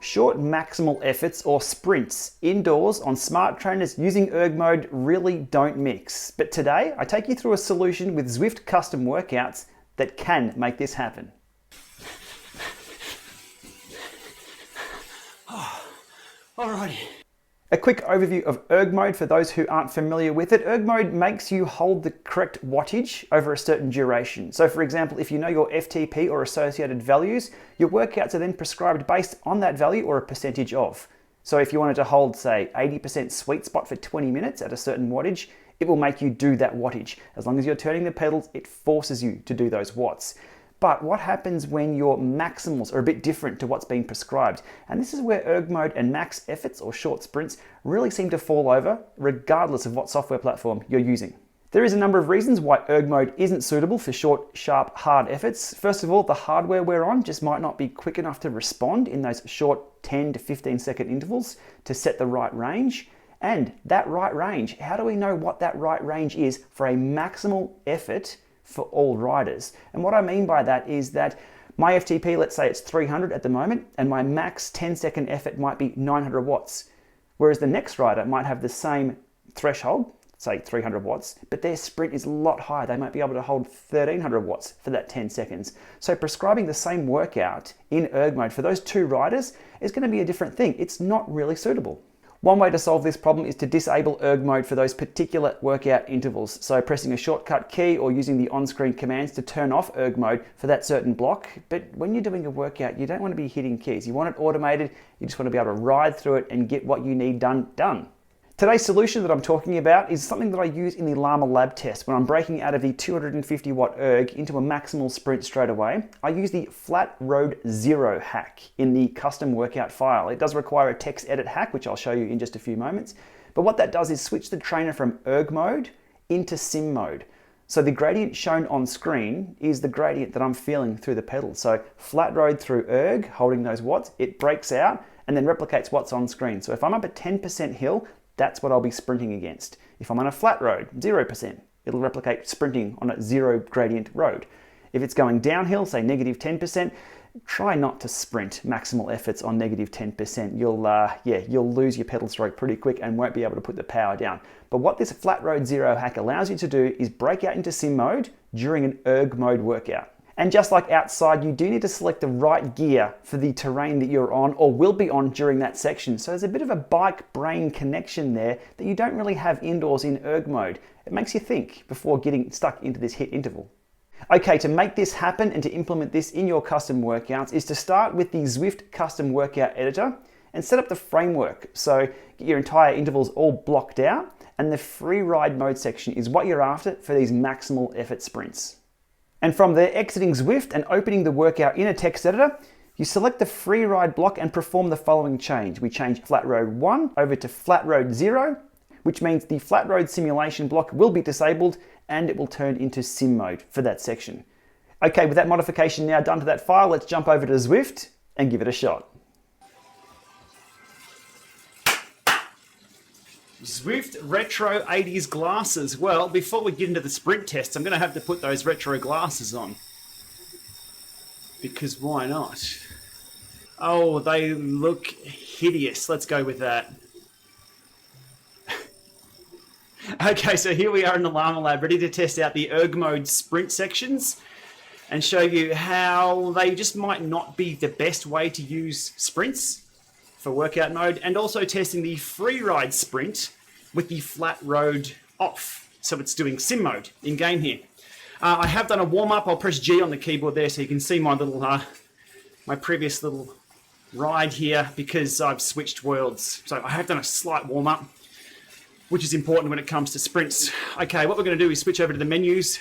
Short maximal efforts or sprints indoors on smart trainers using erg mode really don't mix. But today I take you through a solution with Zwift custom workouts that can make this happen. Alrighty. A quick overview of erg mode for those who aren't familiar with it. Erg mode makes you hold the correct wattage over a certain duration. So for example, if you know your FTP or associated values, your workouts are then prescribed based on that value or a percentage of. So if you wanted to hold, say, 80% sweet spot for 20 minutes at a certain wattage, it will make you do that wattage. As long as you're turning the pedals, it forces you to do those watts. But what happens when your maximals are a bit different to what's being prescribed? And this is where erg mode and max efforts or short sprints really seem to fall over, regardless of what software platform you're using. There is a number of reasons why erg mode isn't suitable for short, sharp, hard efforts. First of all, the hardware we're on just might not be quick enough to respond in those short 10 to 15 second intervals to set the right range. And that right range, how do we know what that right range is for a maximal effort for all riders? And what I mean by that is that my FTP, let's say it's 300 at the moment, and my max 10-second effort might be 900 watts. Whereas the next rider might have the same threshold, say 300 watts, but their sprint is a lot higher. They might be able to hold 1300 watts for that 10 seconds. So prescribing the same workout in erg mode for those two riders is going to be a different thing. It's not really suitable. One way to solve this problem is to disable erg mode for those particular workout intervals. So pressing a shortcut key or using the on-screen commands to turn off erg mode for that certain block. But when you're doing a workout, you don't want to be hitting keys. You want it automated. You just want to be able to ride through it and get what you need done. Today's solution that I'm talking about is something that I use in the Llama lab test when I'm breaking out of the 250 watt erg into a maximal sprint straight away. I use the FlatRoad 0 hack in the custom workout file. It does require a text edit hack, which I'll show you in just a few moments. But what that does is switch the trainer from erg mode into sim mode. So the gradient shown on screen is the gradient that I'm feeling through the pedal. So FlatRoad through erg, holding those watts, it breaks out and then replicates what's on screen. So if I'm up at 10% hill, that's what I'll be sprinting against. If I'm on a flat road, 0%, it'll replicate sprinting on a 0 gradient road. If it's going downhill, say negative 10%, try not to sprint maximal efforts on negative 10%. You'll lose your pedal stroke pretty quick and won't be able to put the power down. But what this FlatRoad 0 hack allows you to do is break out into sim mode during an erg mode workout. And just like outside, you do need to select the right gear for the terrain that you're on or will be on during that section. So there's a bit of a bike-brain connection there that you don't really have indoors in erg mode. It makes you think before getting stuck into this HIIT interval. Okay, to make this happen and to implement this in your custom workouts is to start with the Zwift custom workout editor and set up the framework. So get your entire intervals all blocked out, and the free ride mode section is what you're after for these maximal effort sprints. And from there, exiting Zwift and opening the workout in a text editor, you select the free ride block and perform the following change. We change FlatRoad 1 over to FlatRoad 0, which means the FlatRoad simulation block will be disabled and it will turn into sim mode for that section. Okay, with that modification now done to that file, let's jump over to Zwift and give it a shot. Zwift retro 80s glasses. Well, before we get into the sprint test, I'm going to have to put those retro glasses on. Because why not? Oh, they look hideous. Let's go with that. Okay, so here we are in the Llama Lab, ready to test out the erg mode sprint sections and show you how they just might not be the best way to use sprints for workout mode, and also testing the free ride sprint with the FlatRoad off. So it's doing sim mode in game here. I have done a warm up. I'll press G on the keyboard there so you can see my little, my previous little ride here because I've switched worlds. So I have done a slight warm up, which is important when it comes to sprints. Okay, what we're going to do is switch over to the menus,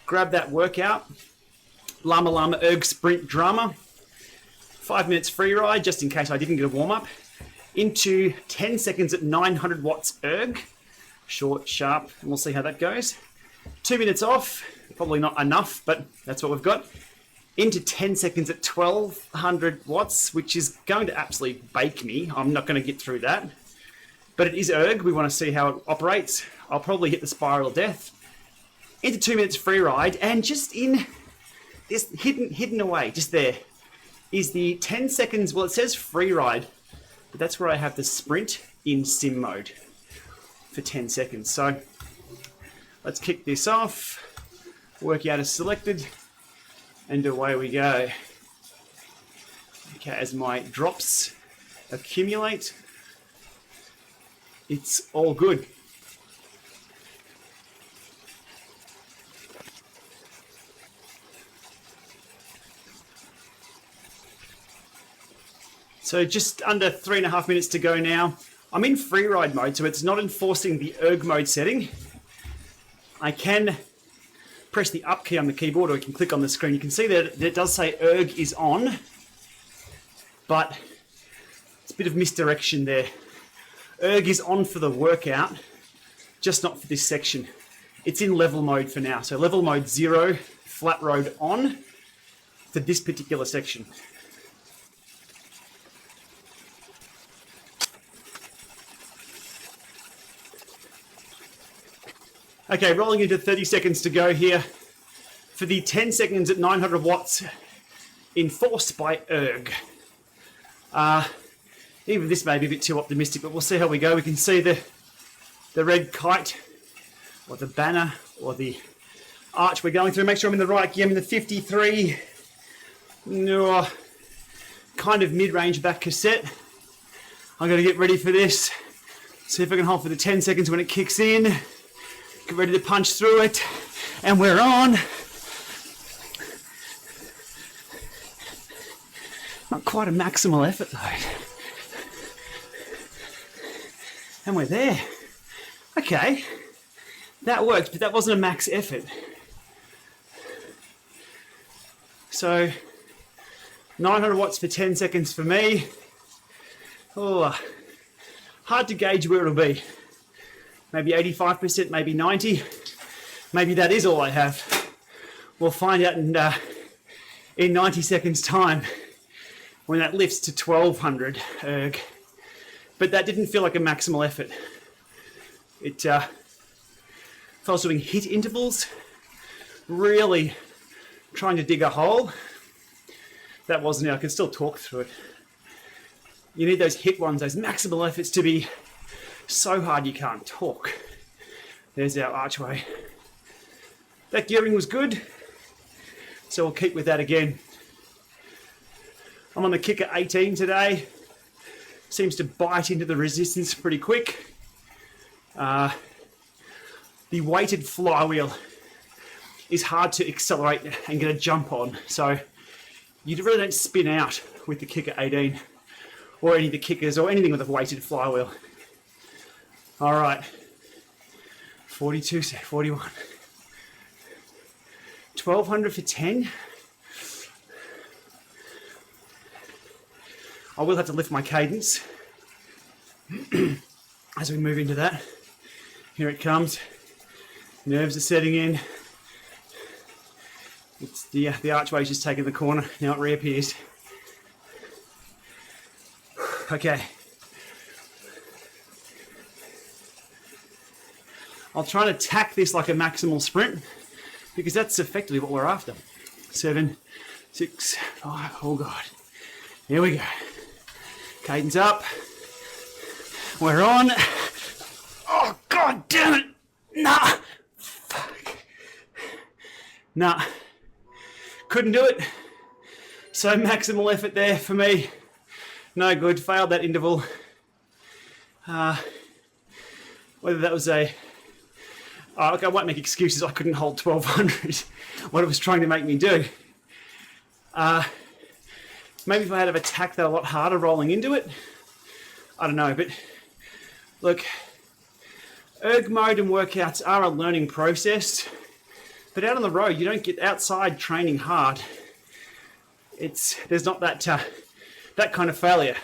grab that workout, Llama Llama Erg Sprint Drama, 5 minutes free ride, just in case I didn't get a warm up, into 10 seconds at 900 watts erg, short, sharp, and we'll see how that goes. 2 minutes off, probably not enough, but that's what we've got. Into 10 seconds at 1200 watts, which is going to absolutely bake me. I'm not going to get through that. But it is erg, we want to see how it operates. I'll probably hit the spiral of death. Into 2 minutes free ride, and just in this hidden away, just there, is the 10 seconds, well, it says free ride, but that's where I have the sprint in sim mode for 10 seconds. So let's kick this off, workout is selected, and away we go. Okay, as my drops accumulate, it's all good. So just under 3.5 minutes to go now. I'm in free ride mode, so it's not enforcing the erg mode setting. I can press the up key on the keyboard, or you can click on the screen. You can see that it does say erg is on, but it's a bit of misdirection there. Erg is on for the workout, just not for this section. It's in level mode for now. So level mode 0, FlatRoad on for this particular section. Okay, rolling into 30 seconds to go here for the 10 seconds at 900 watts enforced by erg. Even this may be a bit too optimistic, but we'll see how we go. We can see the red kite, or the banner, or the arch we're going through. Make sure I'm in the right gear. I'm in the 53, no, kind of mid-range back cassette. I'm going to get ready for this. See if I can hold for the 10 seconds when it kicks in. Get ready to punch through it, and we're on. Not quite a maximal effort though. And we're there. Okay, that worked, but that wasn't a max effort. So 900 watts for 10 seconds for me. Oh, hard to gauge where it'll be. Maybe 85%, maybe 90%. Maybe that is all I have. We'll find out in 90 seconds time when that lifts to 1200 erg. But that didn't feel like a maximal effort. If I was doing hit intervals, really trying to dig a hole, that wasn't it. I can still talk through it. You need those hit ones, those maximal efforts to be so hard you can't talk. There's our archway. That gearing was good, so we'll keep with that again. I'm on the kicker 18 today. Seems to bite into the resistance pretty quick. The weighted flywheel is hard to accelerate and get a jump on, so you really don't spin out with the kicker 18 or any of the kickers or anything with a weighted flywheel. All right, 42, 41. 1200 for 10. I will have to lift my cadence as we move into that. Here it comes. Nerves are setting in. It's the archway's just taking the corner. Now it reappears. Okay. I'll try and attack this like a maximal sprint because that's effectively what we're after. 7, 6, 5, oh God. Here we go. Cadence up. We're on. Oh, God damn it. Nah. Fuck. Nah. Couldn't do it. So maximal effort there for me. No good. Failed that interval. Whether that was a... okay, I won't make excuses. I couldn't hold 1200. What it was trying to make me do. Maybe if I had have attacked that a lot harder rolling into it. I don't know, but look, erg mode and workouts are a learning process, but out on the road, you don't get outside training hard. There's not that kind of failure.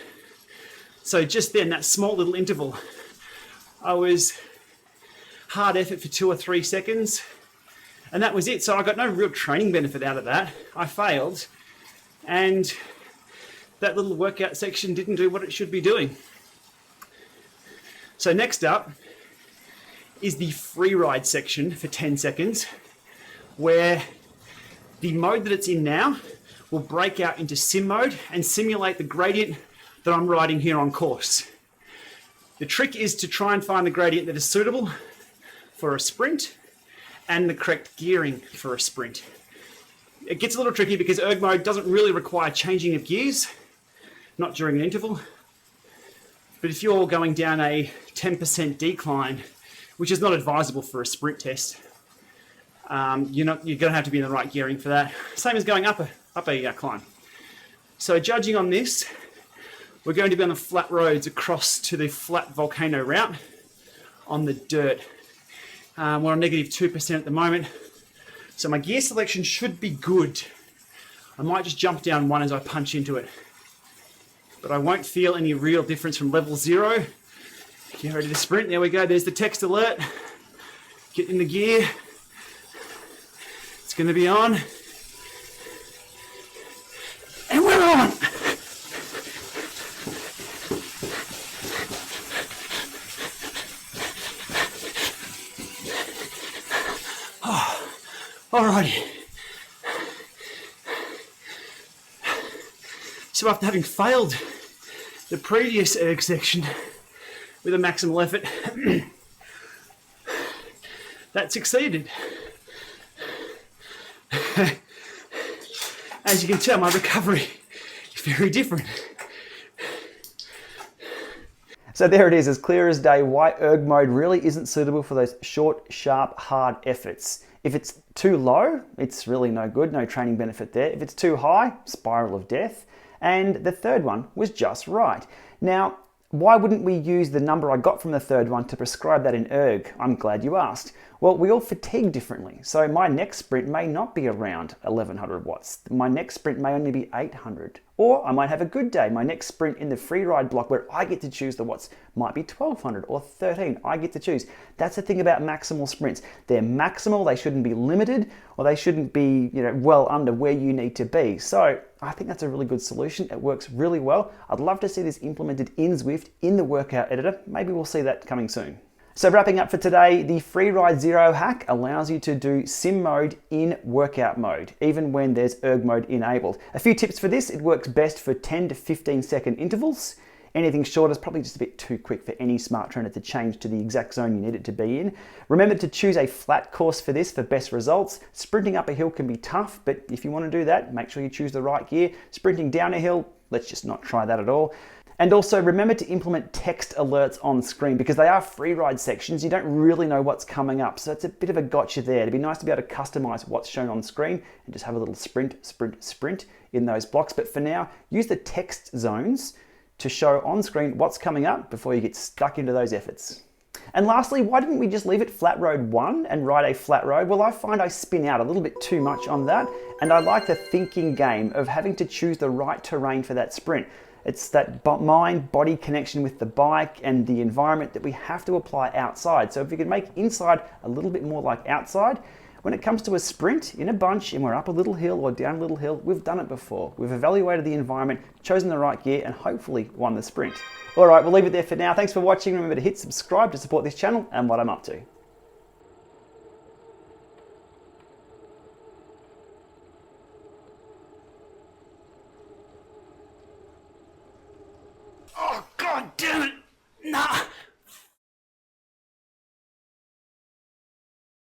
So just then, that small little interval, I was hard effort for 2 or 3 seconds, and that was it. So I got no real training benefit out of that. I failed, and that little workout section didn't do what it should be doing. So next up is the free ride section for 10 seconds, where the mode that it's in now will break out into sim mode and simulate the gradient that I'm riding here on course. The trick is to try and find the gradient that is suitable for a sprint and the correct gearing for a sprint. It gets a little tricky because erg mode doesn't really require changing of gears, not during an interval. But if you're going down a 10% decline, which is not advisable for a sprint test, you're going to have to be in the right gearing for that. Same as going up a climb. So judging on this, we're going to be on the flat roads across to the flat volcano route on the dirt. We're on -2% at the moment. So my gear selection should be good. I might just jump down one as I punch into it. But I won't feel any real difference from level 0. Get ready to sprint. There we go. There's the text alert. Get in the gear. It's going to be on. And we're on! Oh, alrighty. So after having failed the previous erg section with a maximal effort, that succeeded. As you can tell, my recovery is very different. So there it is, as clear as day, why erg mode really isn't suitable for those short, sharp, hard efforts. If it's too low, it's really no good, no training benefit there. If it's too high, spiral of death. And the third one was just right. Now, why wouldn't we use the number I got from the third one to prescribe that in erg? I'm glad you asked. Well, we all fatigue differently. So my next sprint may not be around 1100 watts. My next sprint may only be 800. Or I might have a good day. My next sprint in the free ride block where I get to choose the watts might be 1200 or 13. I get to choose. That's the thing about maximal sprints. They're maximal, they shouldn't be limited, or they shouldn't be, well under where you need to be. So I think that's a really good solution. It works really well. I'd love to see this implemented in Zwift in the workout editor. Maybe we'll see that coming soon. So wrapping up for today, the Free Ride Zero hack allows you to do sim mode in workout mode, even when there's erg mode enabled. A few tips for this: it works best for 10 to 15 second intervals. Anything shorter is probably just a bit too quick for any smart trainer to change to the exact zone you need it to be in. Remember to choose a flat course for this for best results. Sprinting up a hill can be tough, but if you want to do that, make sure you choose the right gear. Sprinting down a hill, let's just not try that at all. And also remember to implement text alerts on screen because they are free ride sections. You don't really know what's coming up. So it's a bit of a gotcha there. It'd be nice to be able to customize what's shown on screen and just have a little sprint in those blocks. But for now, use the text zones to show on screen what's coming up before you get stuck into those efforts. And lastly, why didn't we just leave it flat road 1 and ride a flat road? Well, I find I spin out a little bit too much on that. And I like the thinking game of having to choose the right terrain for that sprint. It's that mind-body connection with the bike and the environment that we have to apply outside. So if you could make inside a little bit more like outside, when it comes to a sprint in a bunch and we're up a little hill or down a little hill, we've done it before. We've evaluated the environment, chosen the right gear, and hopefully won the sprint. All right, we'll leave it there for now. Thanks for watching. Remember to hit subscribe to support this channel and what I'm up to.